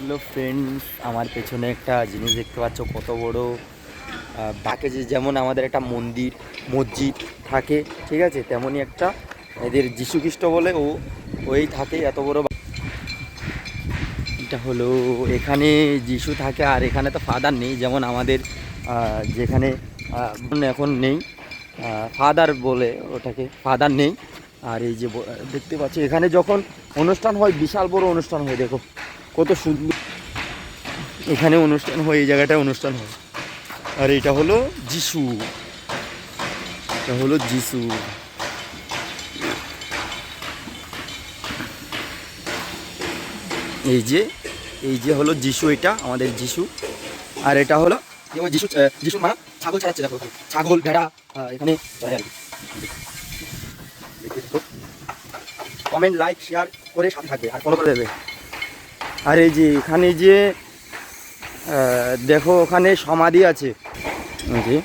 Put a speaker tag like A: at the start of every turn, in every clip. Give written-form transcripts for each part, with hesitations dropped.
A: Hello friends, আমার পেছনে একটা জিনিস দেখতে পাচ্ছ, কত বড় বাকে যেমন আমাদের একটা মসজিদ থাকে, ঠিক আছে, তেমনই একটা এদের যীশু খ্রিস্ট বলে ওই থাকে এত বড়। এটা হলো এখানে যিশু থাকে, আর এখানে তো ফাদার নেই, যেমন আমাদের যেখানে এখন নেই, ফাদার বলে ওটাকে, ফাদার নেই। আর এই যে দেখতে পাচ্ছি এখানে যখন অনুষ্ঠান হয়, বিশাল বড় অনুষ্ঠান হয়, দেখো কত সুন্দর এখানে অনুষ্ঠান হয়, এই জায়গাটায় অনুষ্ঠান হয়। আর এটা হলো যিশু, এটা হলো যিশু। এই যে হলো যিশু, এটা আমাদের যিশু। আর এটা হলো যেমন যিশু মা ছাগল ছাড়াচ্ছে, দেখো ছাগল ভেড়া এখানে চড়ায় আর কি। কমেন্ট লাইক শেয়ার করে সাথে থাকবে আর ফলো করে দেবে। আর এই যে এখানে যে দেখো ওখানে সমাধি আছে, যে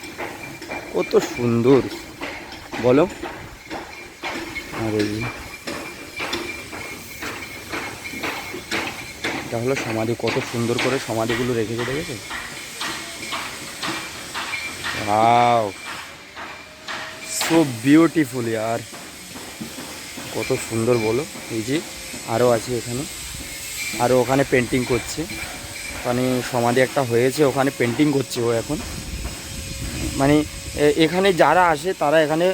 A: কত সুন্দর বলো। আর এই এটা হলো সমাধি, কত সুন্দর করে সমাধিগুলো রেখেছে, দেখেছো? ওয়াও, সো বিউটিফুল ইয়ার, কত সুন্দর বলো। এই যে আরও আছে এখানে, আরও ওখানে পেন্টিং করছে, ওখানে সমাধি একটা হয়েছে, ওখানে পেন্টিং করছে ও এখন। মানে এখানে যারা আসে তারা এখানে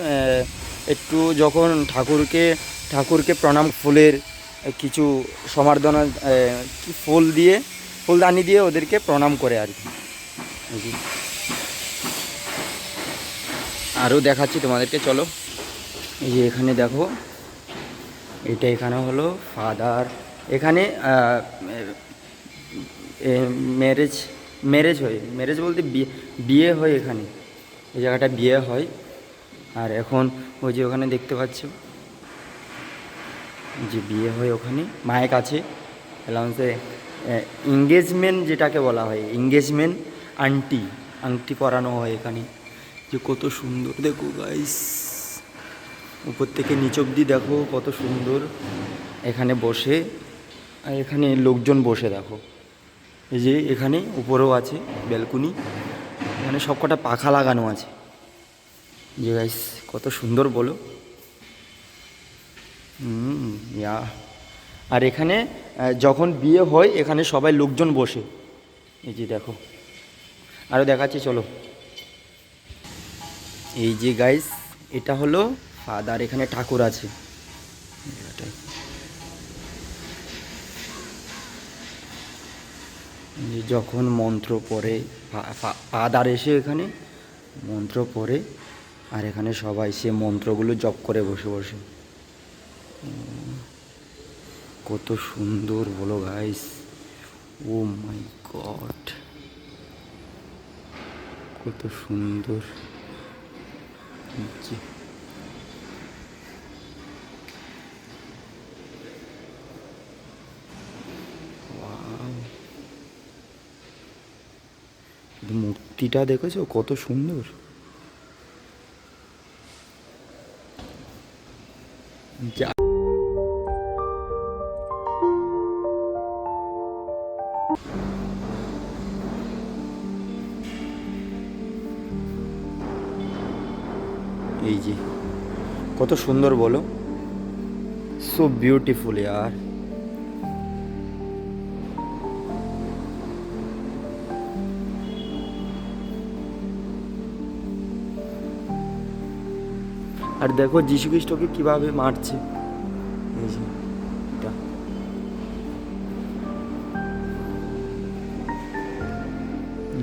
A: একটু যখন ঠাকুরকে প্রণাম, ফুলের কিছু সমার্দনা, কি ফুলদানি দিয়ে ওদেরকে প্রণাম করে আর কি। আরও দেখাচ্ছি তোমাদেরকে, চলো। এই যে এখানে দেখো, এটা এখানে হলো ফাদার, এখানে ম্যারেজ বলতে বিয়ে হয় এখানে, এই জায়গাটা বিয়ে হয়। আর এখন ওই যে ওখানে দেখতে পাচ্ছ যে বিয়ে হয়, ওখানে মাইক আছে, অ্যালাউন্সে এঙ্গেজমেন্ট যেটাকে বলা হয়, এঙ্গেজমেন্ট আংটি পরানো হয় এখানে। যে কত সুন্দর দেখো গাইস, উপর থেকে নিচ অব্দি দেখো কত সুন্দর। এখানে বসে, আর এখানে লোকজন বসে দেখো, এই যে এখানে উপরেও আছে ব্যালকনি, এখানে সবকটা পাখা লাগানো আছে। যে গাইস কত সুন্দর বলো। ইয়া। আর এখানে যখন বিয়ে হয় এখানে সবাই লোকজন বসে, এই যে দেখো। আরও দেখাচ্ছি, চলো। এই যে গাইস, এটা হলো ফাদার, এখানে ঠাকুর আছে। যখন মন্ত্র পড়ে, ফাদার এসে এখানে মন্ত্র পড়ে, আর এখানে সবাই সে মন্ত্রগুলো জপ করে বসে বসে। কত সুন্দর বলো গাইস, ও মাই গড, কত সুন্দর। মূর্তিটা দেখেছো কত সুন্দর। এই যে কত সুন্দর বলো, সো বিউটিফুল ইয়ার। আর দেখো যীশু খ্রিস্টকে কিভাবে মারছে, এই যে এটা।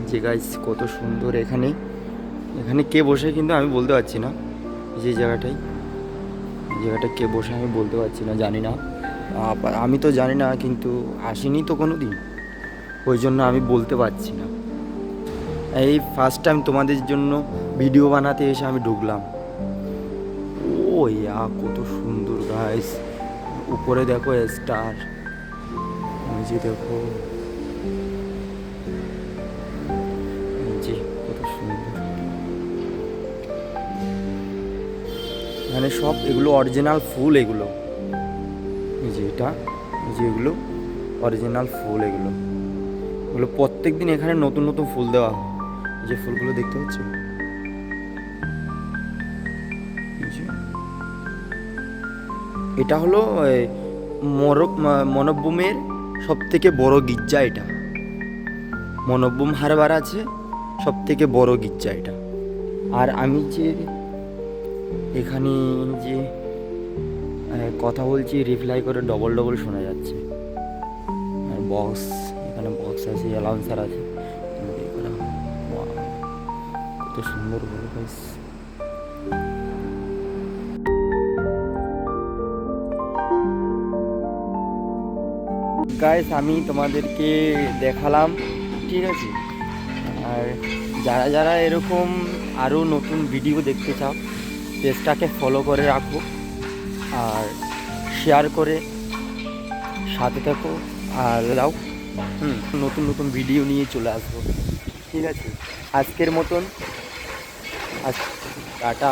A: যে গাইস কত সুন্দর, এখানে কে বসে কিন্তু আমি বলতে পারছি না, যে জায়গাটা কে বসে আমি বলতে পারছি না, জানি না। আমি তো জানি না, কিন্তু আসিনি তো কোনো দিন, ওই জন্য আমি বলতে পারছি না। এই ফার্স্ট টাইম তোমাদের জন্য ভিডিও বানাতে এসে আমি ঢুকলাম। ও ইয়া, কত সুন্দর গাইস, উপরে দেখো স্টার, নিচে দেখো, কত সুন্দর। মানে সব এগুলো অরিজিনাল ফুল, এগুলো এই যে এটা, এই যে এগুলো অরিজিনাল ফুল এগুলো। ওগুলো প্রত্যেক দিন এখানে নতুন নতুন ফুল দেওয়া হয়। এই যে ফুলগুলো দেখতে পাচ্ছ, এই যে। এটা হলো মনব্বমের সব থেকে বড় গির্জা এটা। মনব্বম হারবার আছে সব থেকে বড় গির্জা এটা। আর আমি যে এখানে যে কথা বলছি রিপ্লাই করে ডবল ডবল শোনা যাচ্ছে। আর বক্স, এখানে বক্স আছে, অ্যালাউন্সার আছে, ইয়ে করা। Wow, কত সুন্দর হলো গাইস। গাইস আমি তোমাদেরকে দেখালাম, ঠিক আছে। আর যারা যারা এরকম আরও নতুন ভিডিও দেখতে চাও পেজটাকে ফলো করে রাখো আর শেয়ার করে সাথে থাকো আর দাও। নতুন নতুন ভিডিও নিয়ে চলে আসবো, ঠিক আছে। আজকের মতন টাটা।